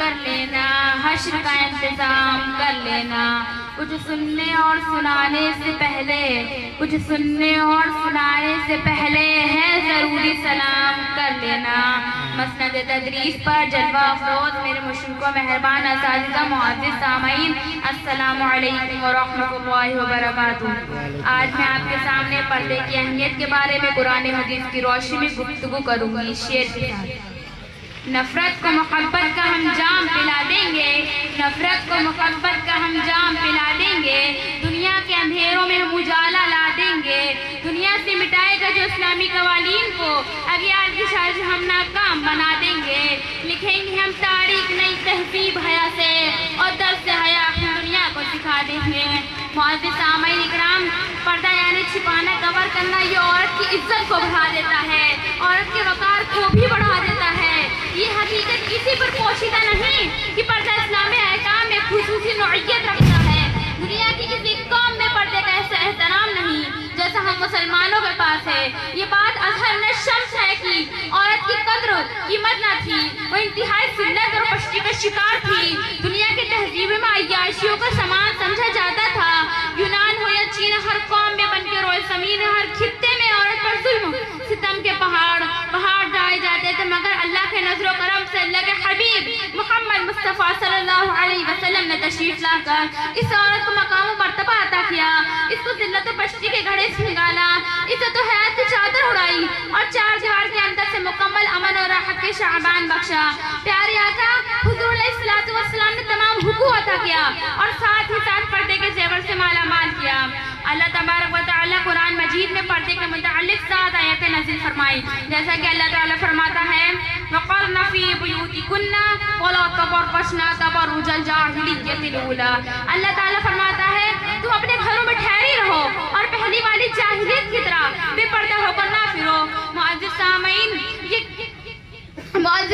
کر لینا، حشر کا انتظام کر لینا۔ کچھ سننے اور سنانے سے پہلے، کچھ سننے اور سنانے سے پہلے ہے ضروری سلام کر لینا۔ مسند تدریس پر جلوہ افروز میرے مشرق و مہربان اساتذہ، معزز سامعین، السلام علیکم ورحمۃ اللہ وبرکاتہ۔ آج میں آپ کے سامنے پردے کی اہمیت کے بارے میں قرآن حدیث کی روشنی میں گفتگو کروں گی شعر کے ساتھ۔ نفرت کو محبت کا ہم جام پلا دیں گے، نفرت کو محبت کا ہم جام پلا دیں گے، دنیا کے اندھیروں میں ہم اجالا لا دیں گے، دنیا سے مٹائے گا جو اسلامی قوانین کو، اغیار کی سازش ہم ناکام بنا دیں گے، لکھیں گے ہم تاریخ نئی تہذیب حیا سے، اور درس حیا ہم دنیا کو سکھا دیں گے۔ معزز سامعین اکرام، پردہ یعنی چھپانا، کور کرنا، یہ عورت کی عزت کو بڑھا دیتا ہے، عورت کے وقار کو بھی بڑھا دیتا ہے۔ یہ حقیقت کسی پر پوشیدہ نہیں کہ پردہ اسلامی احکام میں خصوصی نوعیت رکھتا ہے۔ دنیا کی کسی قوم میں پردے کا ایسا احترام نہیں جیسا ہم مسلمانوں کے پاس ہے۔ یہ بات اظہر الشمس ہے کہ عورت کی قدر قیمت نہ تھی، وہ انتہائی ذلت اور پستی کا شکار تھی۔ دنیا کے تہذیب میں عیاشیوں کا سامان سمجھا جاتا تھا۔ یونان ہو یا چین، ہر قوم میں بن کے روئے زمین، ہر خطے میں عورت پر ظلم ستم کے پہاڑ ڈالے جاتے تھے، مگر اللہ کے نظر و کرم سے اللہ کے حبیب محمد مصطفیٰ صلی اللہ علیہ وسلم نے تشریف لا کر اس عورت کو مقام و مرتبہ عطا کیا، اس کو ذلت و پستی کے گھڑے سے نکالا، عزت و حیات کی چادر اڑائی، اور چار دیوار کے اندر سے مکمل امن اور راحت کے شعبان بخشا۔ پیارے آقا حضور علیہ السلام نے تمام حقوق عطا کیا، اور ساتھ ہی ساتھ پردے کے زیور سے مالا مال کیا۔ اللہ تبارک و تعالیٰ قرآن مجید میں پردے کے متعلق 7 آیتیں نازل فرمائی، جیسا کہ اللہ تعالیٰ فرماتا ہے وَقَرْنَ فِي بُيُوتِكُنَّ وَلَا تَبَرَّجْنَ تَبَرُّجَ الْجَاهِلِيَّةِ الْأُولَىٰ۔ اللہ تعالیٰ فرماتا ہے تم اپنے گھروں میں ٹھہری رہو اور پہلی والی جاہلیت کی طرح بے پردہ ہو کر نہ پھرو۔ معزز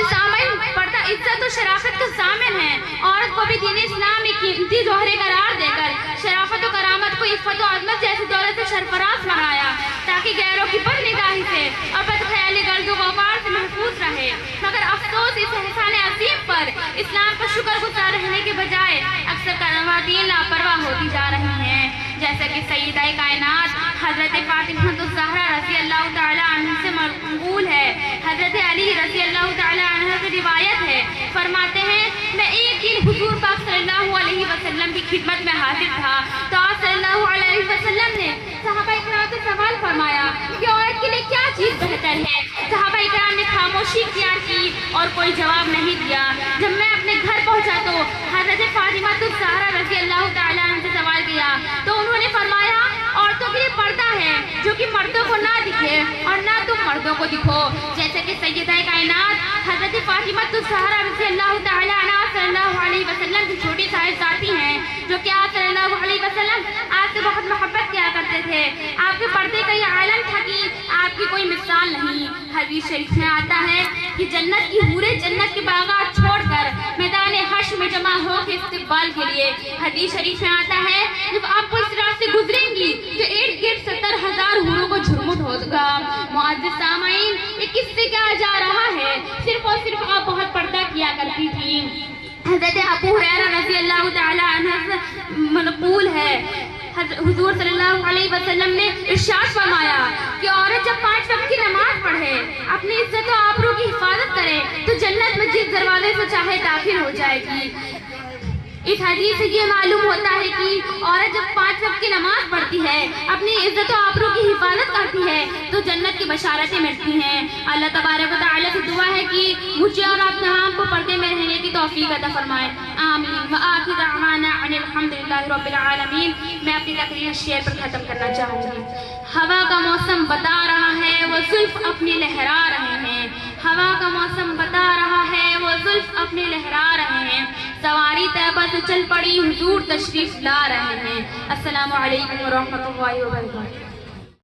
سامعین، پردہ عزت و شرافت کا ضامن ہے۔ عورت کو بھی دین اسلام میں قیمتی زہرے قرار دے کر شرافت و کرامت کو عفت و عظمت جیسی دولت سے سرفراز بنایا، تاکہ غیروں کی بد نگاہی سے اور بد خیالی گرد و غبار سے محفوظ رہے۔ مگر افسوس اس احسان عظیم پر اسلام کا شکر گزار رہنے کے بجائے اکثر خواتین لاپرواہ ہوتی جا رہی ہیں، جیسا کہ سیدہ کائنات حضرت فاطمہ الزہرا رضی اللہ تعالی عنہ سے منقول ہے، حضرت علی رضی اللہ تعالی عنہ سے روایت ہے، فرماتے ہیں میں ایک دن حضور پاک صلی اللہ علیہ وسلم کی خدمت میں حاضر تھا تو آپ صلی اللہ علیہ وسلم نے صحابہ اکرام سے سوال فرمایا کہ عورت کے لیے کیا چیز بہتر ہے۔ صحابہ اکرام نے خاموشی اختیار کی اور کوئی جواب نہیں دیا۔ جب میں اپنے گھر پہنچا تو حضرت فاطمہ الزہرا رضی اللہ تعالی عنہ سے سوال کیا تو انہوں نے فرمایا عورتوں کے لیے پردہ ہے جو کہ مردوں کو نہ دکھے اور نہ تم مردوں کو دکھو، جیسے کہ سیدہ کائنات حضرت فاطمہ الزہرا رضی اللہ تعالی عنہ صلی اللہ علیہ وسلم کی چھوٹی صاحبزادی ہیں، جو کہ آپ صلی اللہ علیہ وسلم آپ سے بہت محبت کیا کرتے تھے۔ آپ کے پردے کا یہ عالم تھا کہ آپ کی کوئی مثال نہیں۔ حدیث شریف میں آتا ہے کہ جنت کی حوریں جنت کے باغات چھوڑ کر میدان حشر میں جمع ہو کے استقبال کے لیے، حدیث شریف میں آتا ہے جب آپ کو اس راستے سے گزریں گی تو 70,000 حوروں کو جھرمٹ ہوگا۔ معزز سامعین، یہ کس سے کیا جا رہا ہے؟ صرف اور صرف آپ بہت پردہ کیا کرتی تھی۔ حضرت ابو ہریرہ رضی اللہ تعالی عنہ سے منقول ہے، حضور صلی اللہ علیہ وسلم نے ارشاد فرمایا کہ عورت جب 5 وقت کی نماز پڑھے، اپنی عزت و آبرو کی حفاظت کرے تو جنت میں جس دروازے سے چاہے داخل ہو جائے گی۔ اس حدیث سے یہ معلوم ہوتا ہے کہ عورت جب 5 وقت کی نماز پڑھتی ہے، اپنی عزت و آبرو کی حفاظت کرتی ہے تو جنت کی بشارتیں ملتی ہیں۔ اللہ تبارک و تعالیٰ سے دعا ہے کہ مجھے اور آپ تمام کو پردے میں رہنے کی توفیق عطا فرمائے، آمین۔ وآخر دعوانا ان الحمدللہ رب العالمین۔ میں اپنی تقریر شعر پر ختم کرنا چاہوں گی۔ ہوا کا موسم بتا رہا ہے وہ زلف اپنی لہرا رہے ہیں، ہوا کا موسم بتا رہا ہے وہ زلف اپنی لہرا رہے ہیں، سواری طیبہ سے چل پڑی حضور تشریف لا رہے ہیں۔ السلام علیکم ورحمۃ اللہ وبرکاتہ۔